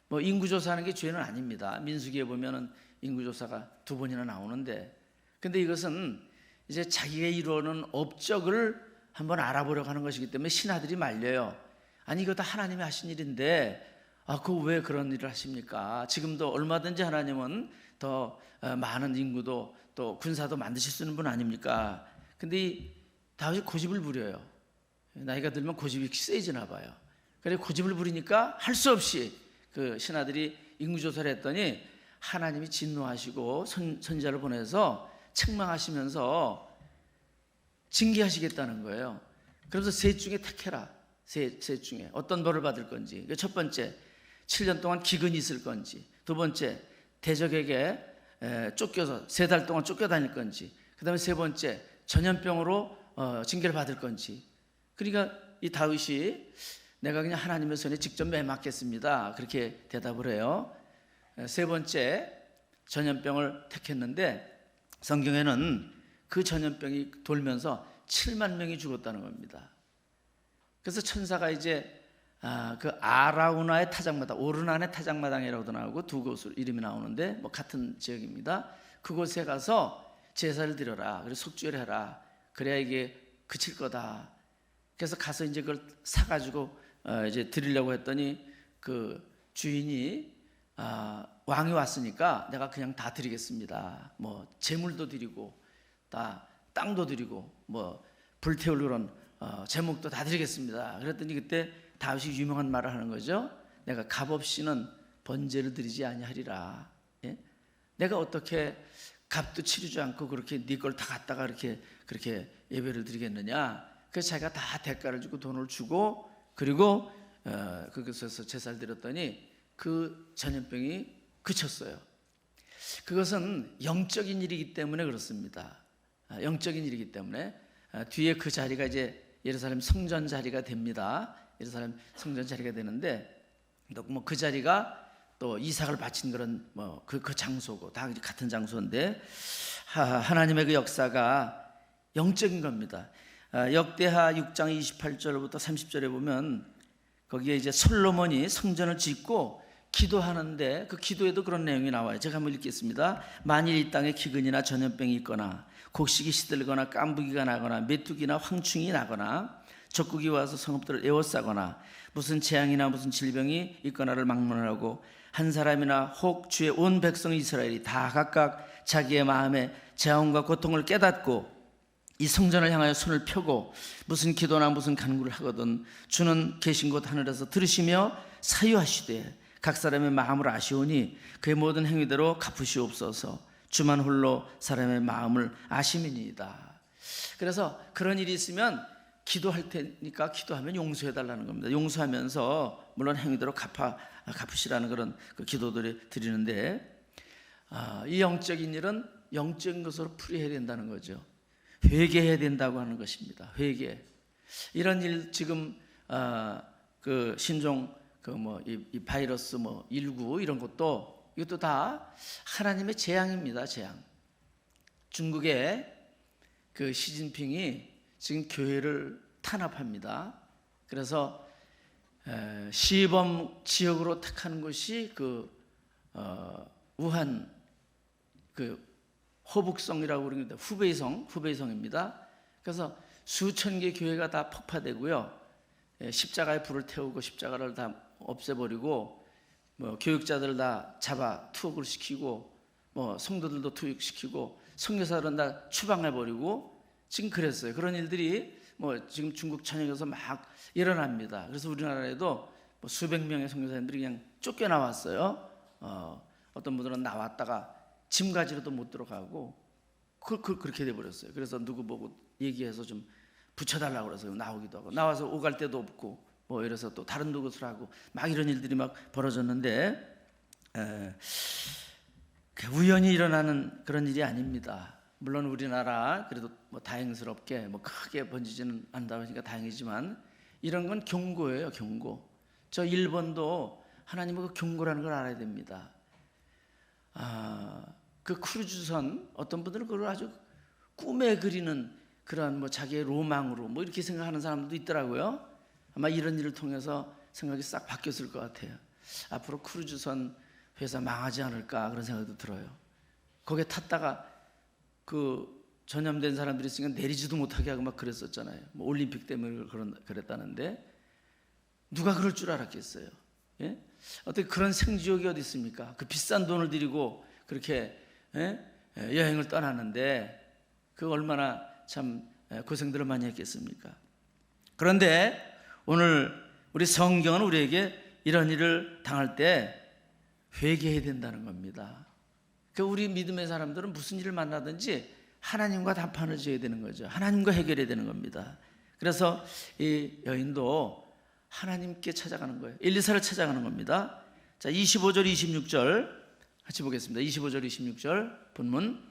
뭐 인구 조사하는 게 죄는 아닙니다. 민수기에 보면은 인구 조사가 2번이나 나오는데, 근데 이것은 이제 자기가 이루어놓은 업적을 한번 알아보려고 하는 것이기 때문에 신하들이 말려요. 아니 이거 다 하나님이 하신 일인데 그거 왜 그런 일을 하십니까? 지금도 얼마든지 하나님은 더 많은 인구도 또 군사도 만드실 수 있는 분 아닙니까? 근데 이 다윗이 고집을 부려요. 나이가 들면 고집이 세지나 봐요. 그래서 고집을 부리니까 할 수 없이 그 신하들이 인구조사를 했더니 하나님이 진노하시고 선지자를 보내서 책망하시면서 징계하시겠다는 거예요. 그래서 셋 중에 택해라. 셋 중에 어떤 벌을 받을 건지. 첫 번째 7년 동안 기근이 있을 건지, 두 번째 대적에게 쫓겨서 3달 동안 쫓겨다닐 건지, 그 다음에 세 번째 전염병으로 징계를 받을 건지. 그러니까 이 다윗이 내가 그냥 하나님의 손에 직접 매맞겠습니다 그렇게 대답을 해요. 세 번째 전염병을 택했는데 성경에는 그 전염병이 돌면서 7만 명이 죽었다는 겁니다. 그래서 천사가 이제 그 아라우나의 타작마당, 오르난의 타작마당이라고도 나오고 두 곳 이름이 나오는데 뭐 같은 지역입니다. 그곳에 가서 제사를 드려라. 그래서 속죄를 해라. 그래야 이게 그칠 거다. 그래서 가서 이제 그걸 사가지고 이제 드리려고 했더니 그 주인이 왕이 왔으니까 내가 그냥 다 드리겠습니다. 뭐 재물도 드리고 땅도 드리고 뭐 불태울 그런 제목도 다 드리겠습니다. 그랬더니 그때 다윗이 유명한 말을 하는 거죠. 내가 값없이는 번제를 드리지 아니하리라. 예? 내가 어떻게 값도 치르지 않고 그렇게 네 걸 다 갖다가 그렇게 예배를 드리겠느냐. 그래서 자기가 다 대가를 주고 돈을 주고 그리고 그곳에서 제사를 드렸더니 그 전염병이 그쳤어요. 그것은 영적인 일이기 때문에 그렇습니다. 영적인 일이기 때문에 뒤에 그 자리가 이제 예루살렘 성전 자리가 됩니다. 예루살렘 성전 자리가 되는데, 또 뭐 그 자리가 또 이삭을 바친 그런 뭐 그 장소고 다 같은 장소인데, 하나님의 그 역사가 영적인 겁니다. 역대하 6장 28절부터 30절에 보면 거기에 이제 솔로몬이 성전을 짓고 기도하는데 그 기도에도 그런 내용이 나와요. 제가 한번 읽겠습니다. 만일 이 땅에 기근이나 전염병이 있거나 곡식이 시들거나 깐부기가 나거나 메뚜기나 황충이 나거나 적국이 와서 성읍들을 에워싸거나 무슨 재앙이나 무슨 질병이 있거나를 막론하고 한 사람이나 혹 주의 온 백성 이스라엘이 다 각각 자기의 마음에 재앙과 고통을 깨닫고 이 성전을 향하여 손을 펴고 무슨 기도나 무슨 간구를 하거든 주는 계신 곳 하늘에서 들으시며 사유하시되 각 사람의 마음을 아시오니 그의 모든 행위대로 갚으시옵소서. 주만 홀로 사람의 마음을 아심이니이다. 그래서 그런 일이 있으면 기도할 테니까 기도하면 용서해 달라는 겁니다. 용서하면서 물론 행위대로 갚으시라는 그런 그 기도들을 드리는데, 이 영적인 일은 영적인 것으로 풀이해야 된다는 거죠. 회개해야 된다고 하는 것입니다. 회개. 이런 일 지금 그 신종 그 뭐 이 바이러스 뭐 19 이런 것도 이것도 다 하나님의 재앙입니다. 재앙. 중국의 그 시진핑이 지금 교회를 탄압합니다. 그래서 시범 지역으로 택하는 것이 그 우한 그 호북성이라고 그럽니다. 후베이성입니다. 그래서 수천 개 교회가 다 폭파되고요. 십자가에 불을 태우고 십자가를 다 없애버리고 뭐 교육자들 다 잡아 투옥을 시키고 뭐 성도들도 투옥시키고 선교사들은 다 추방해버리고 지금 그랬어요. 그런 일들이 뭐 지금 중국 전역에서 막 일어납니다. 그래서 우리나라에도 뭐 수백 명의 선교사님들이 그냥 쫓겨나왔어요. 어떤 분들은 나왔다가 짐 가지러도 못 들어가고 그렇게 돼버렸어요. 그래서 누구 보고 얘기해서 좀 붙여달라고 그래서 나오기도 하고 나와서 오갈 데도 없고 뭐 이래서 또 다른 곳을 하고 막 이런 일들이 막 벌어졌는데, 우연히 일어나는 그런 일이 아닙니다. 물론 우리나라 그래도 뭐 다행스럽게 뭐 크게 번지지는 않다 보니까 다행이지만 이런 건 경고예요. 경고. 저 일본도 하나님의 그 경고라는 걸 알아야 됩니다. 그 크루즈선 어떤 분들은 그걸 아주 꿈에 그리는 그런 뭐 자기의 로망으로 뭐 이렇게 생각하는 사람들도 있더라고요. 아마 이런 일을 통해서 생각이 싹 바뀌었을 것 같아요. 앞으로 크루즈선 회사 망하지 않을까 그런 생각도 들어요. 거기에 탔다가 그 전염된 사람들이 있으니까 내리지도 못하게 하고 막 그랬었잖아요. 뭐 올림픽 때문에 그랬다는데 누가 그럴 줄 알았겠어요. 예? 어떻게 그런 생지옥이 어디 있습니까? 그 비싼 돈을 들이고 그렇게 여행을 떠났는데 그 얼마나 참 고생들을 많이 했겠습니까? 그런데 오늘 우리 성경은 우리에게 이런 일을 당할 때 회개해야 된다는 겁니다. 우리 믿음의 사람들은 무슨 일을 만나든지 하나님과 답판을 지어야 되는 거죠. 하나님과 해결해야 되는 겁니다. 그래서 이 여인도 하나님께 찾아가는 거예요. 엘리사를 찾아가는 겁니다. 자, 25절 26절 같이 보겠습니다. 25절 26절 본문.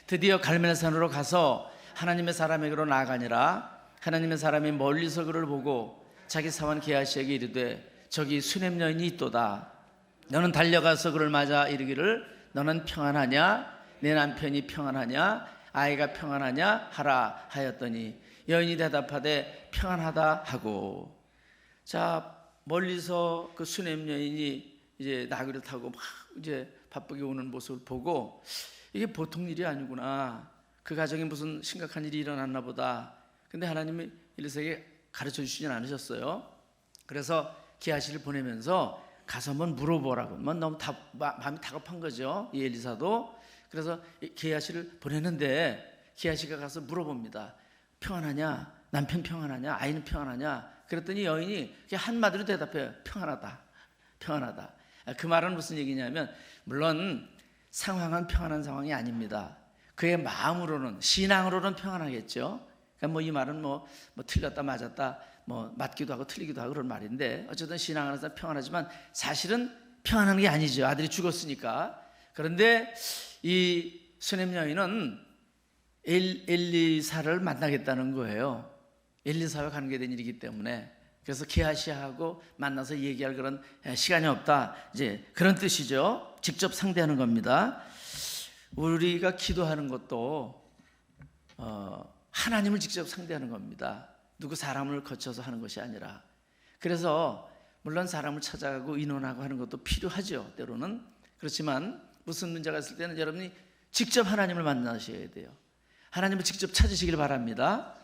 드디어 갈멜산으로 가서 하나님의 사람에게로 나아가니라. 하나님의 사람이 멀리서 그를 보고 자기 사원 게하시에게 이르되 저기 수냄 여인이 있도다. 너는 달려가서 그를 맞아 이르기를 너는 평안하냐? 내 남편이 평안하냐? 아이가 평안하냐? 하라 하였더니 여인이 대답하되 평안하다 하고. 자, 멀리서 그 수냄 여인이 이제 나귀를 타고 막 이제 바쁘게 오는 모습을 보고 이게 보통 일이 아니구나. 그 가정에 무슨 심각한 일이 일어났나 보다. 근데 하나님이 엘리사에게 가르쳐 주시진 않으셨어요. 그래서 게하시를 보내면서 가서 한번 물어보라고. 너무 마음이 다급한 거죠, 이 엘리사도. 그래서 게하시를 보냈는데 게하시가 가서 물어봅니다. 평안하냐? 남편 평안하냐? 아이는 평안하냐? 그랬더니 여인이 한마디로 대답해요. 평안하다. 평안하다. 그 말은 무슨 얘기냐면 물론 상황은 평안한 상황이 아닙니다. 그의 마음으로는 신앙으로는 평안하겠죠. 그러니까 뭐 이 말은 뭐 틀렸다 맞았다 뭐 맞기도 하고 틀리기도 하고 그런 말인데 어쨌든 신앙 안에서 평안하지만 사실은 평안한 게 아니죠. 아들이 죽었으니까. 그런데 이 수냄 여인은 엘리사를 만나겠다는 거예요. 엘리사와 관계된 일이기 때문에 그래서 게하시하고 만나서 얘기할 그런 시간이 없다. 이제 그런 뜻이죠. 직접 상대하는 겁니다. 우리가 기도하는 것도 하나님을 직접 상대하는 겁니다. 누구 사람을 거쳐서 하는 것이 아니라. 그래서 물론 사람을 찾아가고 의논하고 하는 것도 필요하죠, 때로는. 그렇지만 무슨 문제가 있을 때는 여러분이 직접 하나님을 만나셔야 돼요. 하나님을 직접 찾으시길 바랍니다.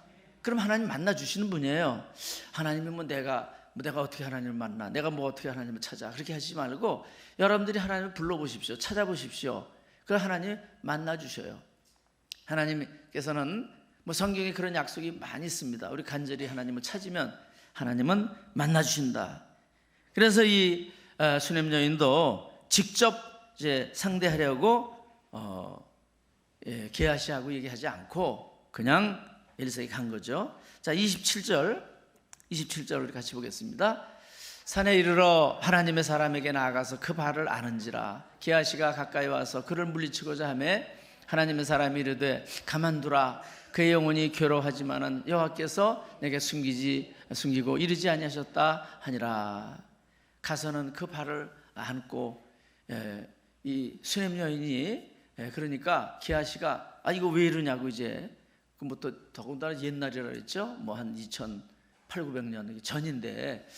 그럼 하나님 만나주시는 분이에요. 하나님이 내가 어떻게 하나님을 만나, 내가 어떻게 하나님을 찾아, 그렇게 하시지 말고 여러분들이 하나님을 불러보십시오. 찾아보십시오. 그럼 하나님 만나주셔요. 하나님께서는 성경에 그런 약속이 많이 있습니다. 우리 간절히 하나님을 찾으면 하나님은 만나주신다. 그래서 이 수냄 여인도 직접 이제 상대하려고 게하시하고 얘기하지 않고 그냥 엘리사에게 간 거죠. 자, 27절을 같이 보겠습니다. 산에 이르러 하나님의 사람에게 나아가서 그 발을 아는지라. 게하시가 가까이 와서 그를 물리치고자 하며 하나님의 사람이 이르되 가만두라. 그의 영혼이 괴로워하지만은 여호와께서 내게 숨기고 이르지 아니하셨다 하니라. 가서는 그 발을 안고 이 수냄 여인이 그러니까 게하시가 이거 왜 이러냐고 이제 또 더군다나 옛날이라 그랬죠. 한 2800~900년 전인데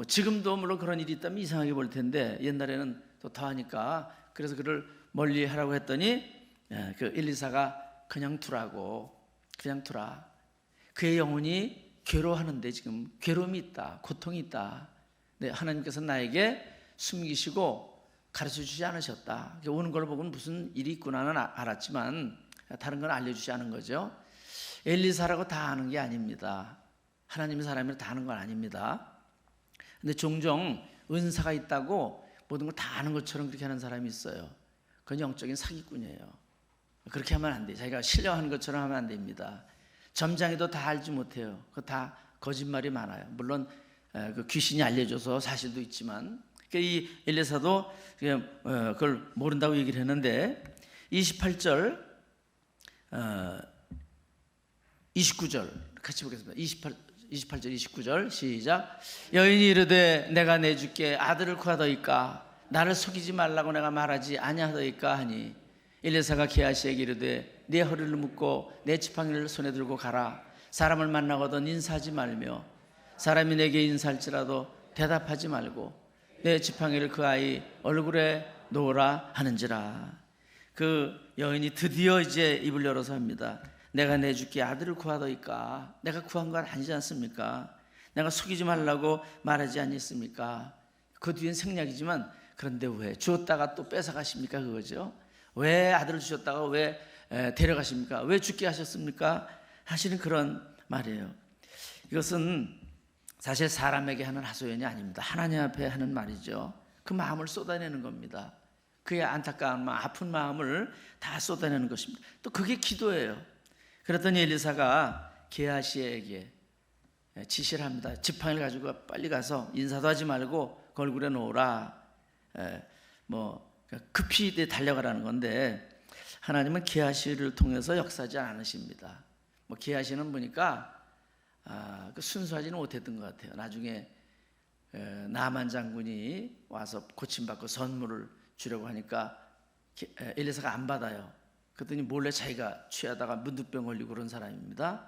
지금도 물론 그런 일이 있다면 이상하게 볼 텐데 옛날에는 또 더하니까 그래서 그를 멀리 하라고 했더니 그 엘리사가 그냥 두라. 그의 영혼이 괴로워하는데 지금 괴로움이 있다, 고통이 있다. 네, 하나님께서 나에게 숨기시고 가르쳐주지 않으셨다. 오는 걸 보고는 무슨 일이 있구나는 알았지만 다른 건 알려주지 않은 거죠. 엘리사라고 다 아는 게 아닙니다. 하나님의 사람이라 다 아는 건 아닙니다. 근데 종종 은사가 있다고 모든 걸 다 아는 것처럼 그렇게 하는 사람이 있어요. 그건 영적인 사기꾼이에요. 그렇게 하면 안 돼요. 자기가 신령한 것처럼 하면 안 됩니다. 점장이도 다 알지 못해요. 그거 다 거짓말이 많아요. 물론 그 귀신이 알려줘서 사실도 있지만 이 엘리사도 그걸 모른다고 얘기를 했는데 28절 29절 같이 보겠습니다. 28절 29절 시작. 여인이 이르되 내가 내주께 아들을 구하더이까 나를 속이지 말라고 내가 말하지 아니하더이까 하니 엘리사가 게하시에게 이르되 네 허리를 묶고 내 지팡이를 손에 들고 가라. 사람을 만나거든 인사하지 말며 사람이 내게 인사할지라도 대답하지 말고 내 지팡이를 그 아이 얼굴에 놓으라 하는지라. 그 여인이 드디어 이제 입을 열어서 합니다. 내가 내주께 아들을 구하더이까. 내가 구한 건 아니지 않습니까? 내가 속이지 말라고 말하지 않았습니까? 그 뒤엔 생략이지만 그런데 왜 주었다가 또 뺏어가십니까? 그거죠. 왜 아들을 주셨다가 왜 데려가십니까? 왜 죽게 하셨습니까? 하시는 그런 말이에요. 이것은 사실 사람에게 하는 하소연이 아닙니다. 하나님 앞에 하는 말이죠. 그 마음을 쏟아내는 겁니다. 그의 안타까운 마음, 아픈 마음을 다 쏟아내는 것입니다. 또 그게 기도예요. 그랬더니 엘리사가 게하시에게 지시를 합니다. 지팡이를 가지고 빨리 가서 인사도 하지 말고 그 얼굴에 놓으라. 급히 달려가라는 건데 하나님은 게하시를 통해서 역사하지 않으십니다. 게하시는 보니까 순수하지는 못했던 것 같아요. 나중에 나만 장군이 와서 고침받고 선물을 주려고 하니까 엘리사가 안 받아요. 그랬더니 몰래 자기가 취하다가 문득병 걸리고 그런 사람입니다.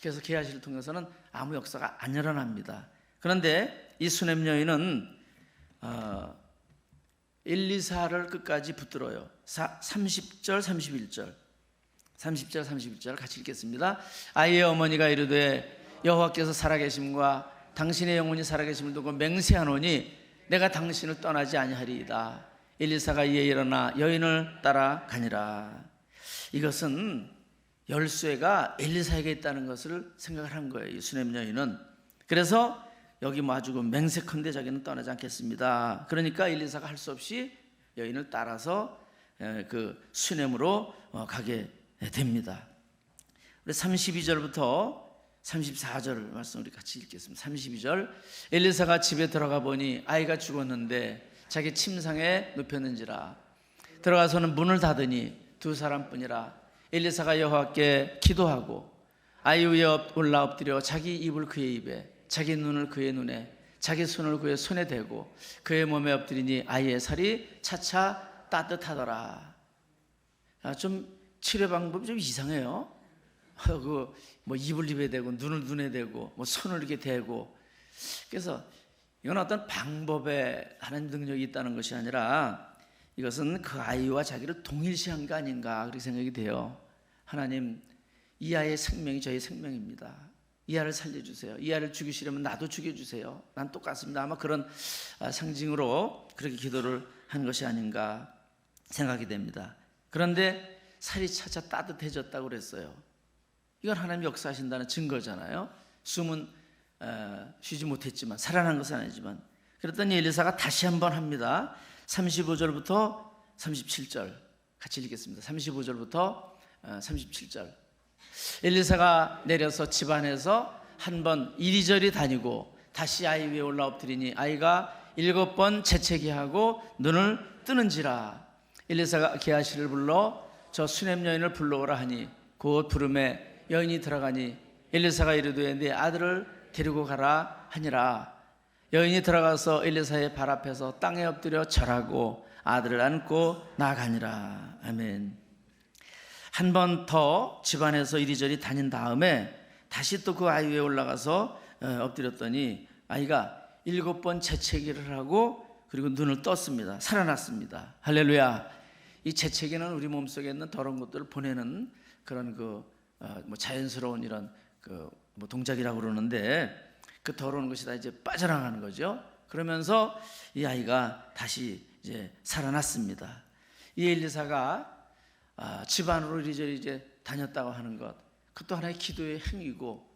그래서 게하시를 통해서는 아무 역사가 안 일어납니다. 그런데 이 수냄 여인은 엘리사를 끝까지 붙들어요. 30절 31절 같이 읽겠습니다. 아이의 어머니가 이르되 여호와께서 살아계심과 당신의 영혼이 살아계심을 두고 맹세하노니 내가 당신을 떠나지 아니하리이다. 엘리사가 이에 일어나 여인을 따라 가니라. 이것은 열쇠가 엘리사에게 있다는 것을 생각을 한 거예요. 이 수냄 여인은. 그래서 여기 아주 맹세컨대 자기는 떠나지 않겠습니다. 그러니까 엘리사가 할 수 없이 여인을 따라서 그 수냄으로 가게 됩니다. 우리 32절부터 34절 말씀 우리 같이 읽겠습니다. 32절. 엘리사가 집에 들어가 보니 아이가 죽었는데 자기 침상에 눕혔는지라. 들어가서는 문을 닫으니 두 사람뿐이라. 엘리사가 여호와께 기도하고 아이 위에 올라 엎드려 자기 이불 그의 입에 자기 눈을 그의 눈에, 자기 손을 그의 손에 대고 그의 몸에 엎드리니 아이의 살이 차차 따뜻하더라. 좀 치료 방법이 좀 이상해요. 뭐 입을 입에 대고 눈을 눈에 대고 뭐 손을 이렇게 대고. 그래서 이건 어떤 방법에 하나님 능력이 있다는 것이 아니라 이것은 그 아이와 자기를 동일시한 거 아닌가 그렇게 생각이 돼요. 하나님, 이 아이의 생명이 저희 생명입니다. 이 아이를 살려주세요. 이 아이를 죽이시려면 나도 죽여주세요. 난 똑같습니다. 아마 그런 상징으로 그렇게 기도를 한 것이 아닌가 생각이 됩니다. 그런데 살이 차차 따뜻해졌다고 그랬어요. 이건 하나님 역사하신다는 증거잖아요. 숨은 쉬지 못했지만, 살아난 것은 아니지만. 그랬더니 엘리사가 다시 한번 합니다. 35절부터 37절 같이 읽겠습니다. 35절부터 37절. 엘리사가 내려서 집안에서 한 번 이리저리 다니고 다시 아이 위에 올라 엎드리니 아이가 7번 재채기하고 눈을 뜨는지라. 엘리사가 게하시를 불러 저 수냄 여인을 불러오라 하니 곧 부름에 여인이 들어가니 엘리사가 이르되 네 아들을 데리고 가라 하니라. 여인이 들어가서 엘리사의 발 앞에서 땅에 엎드려 절하고 아들을 안고 나가니라. 아멘. 한 번 더 집안에서 이리저리 다닌 다음에 다시 또 그 아이 위에 올라가서 엎드렸더니 아이가 7번 재채기를 하고 그리고 눈을 떴습니다. 살아났습니다. 할렐루야. 이 재채기는 우리 몸속에 있는 더러운 것들을 보내는 그런 뭐 자연스러운 이런 뭐 동작이라고 그러는데 그 더러운 것이 다 이제 빠져나가는 거죠. 그러면서 이 아이가 다시 이제 살아났습니다. 이 엘리사가 집안으로 이리저리 이제 다녔다고 하는 것, 그것도 하나의 기도의 행위고,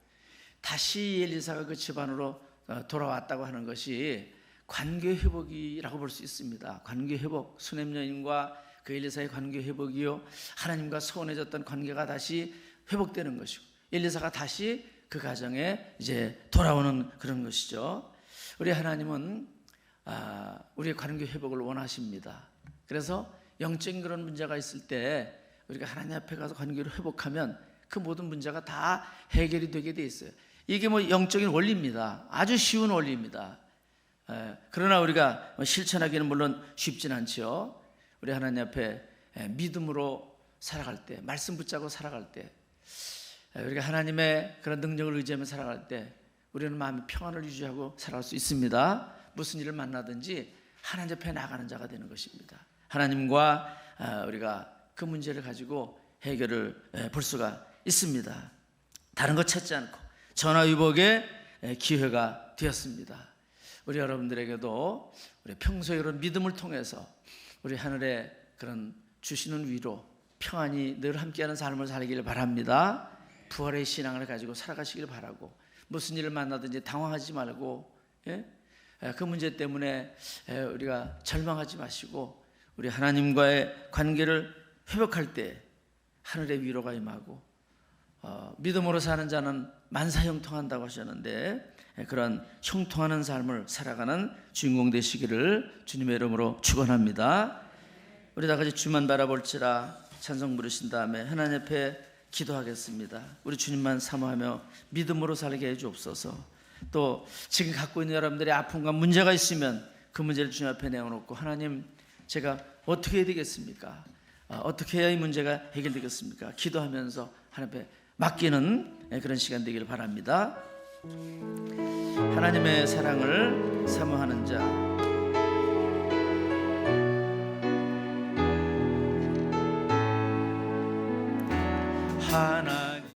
다시 엘리사가 그 집안으로 돌아왔다고 하는 것이 관계 회복이라고 볼 수 있습니다. 관계 회복, 수냄 여인과 그 엘리사의 관계 회복이요, 하나님과 소원해졌던 관계가 다시 회복되는 것이고, 엘리사가 다시 그 가정에 이제 돌아오는 그런 것이죠. 우리 하나님은 우리의 관계 회복을 원하십니다. 그래서 영적인 그런 문제가 있을 때 우리가 하나님 앞에 가서 관계를 회복하면 그 모든 문제가 다 해결이 되게 돼 있어요. 이게 뭐 영적인 원리입니다. 아주 쉬운 원리입니다. 그러나 우리가 실천하기는 물론 쉽진 않죠. 우리 하나님 앞에 믿음으로 살아갈 때, 말씀 붙잡고 살아갈 때, 우리가 하나님의 그런 능력을 의지하며 살아갈 때 우리는 마음의 평안을 유지하고 살아갈 수 있습니다. 무슨 일을 만나든지 하나님 앞에 나가는 자가 되는 것입니다. 하나님과 우리가 그 문제를 가지고 해결을 볼 수가 있습니다. 다른 것 찾지 않고 전화위복의 기회가 되었습니다. 우리 여러분들에게도 우리 평소에 그런 믿음을 통해서 우리 하늘의 그런 주시는 위로 평안이 늘 함께하는 삶을 살기를 바랍니다. 부활의 신앙을 가지고 살아가시길 바라고, 무슨 일을 만나든지 당황하지 말고, 그 문제 때문에 우리가 절망하지 마시고 우리 하나님과의 관계를 회복할 때 하늘의 위로가 임하고, 믿음으로 사는 자는 만사형통한다고 하셨는데 그런 형통하는 삶을 살아가는 주인공 되시기를 주님의 이름으로 축원합니다. 우리 다 같이 주만 바라볼지라 찬송 부르신 다음에 하나님 앞에 기도하겠습니다. 우리 주님만 사모하며 믿음으로 살게 해주옵소서. 또 지금 갖고 있는 여러분들의 아픔과 문제가 있으면 그 문제를 주님 앞에 내어놓고, 하나님, 제가 어떻게 해야 되겠습니까? 어떻게 해야 이 문제가 해결되겠습니까? 기도하면서 하나님 앞에 맡기는 그런 시간 되기를 바랍니다. 하나님의 사랑을 사모하는 자,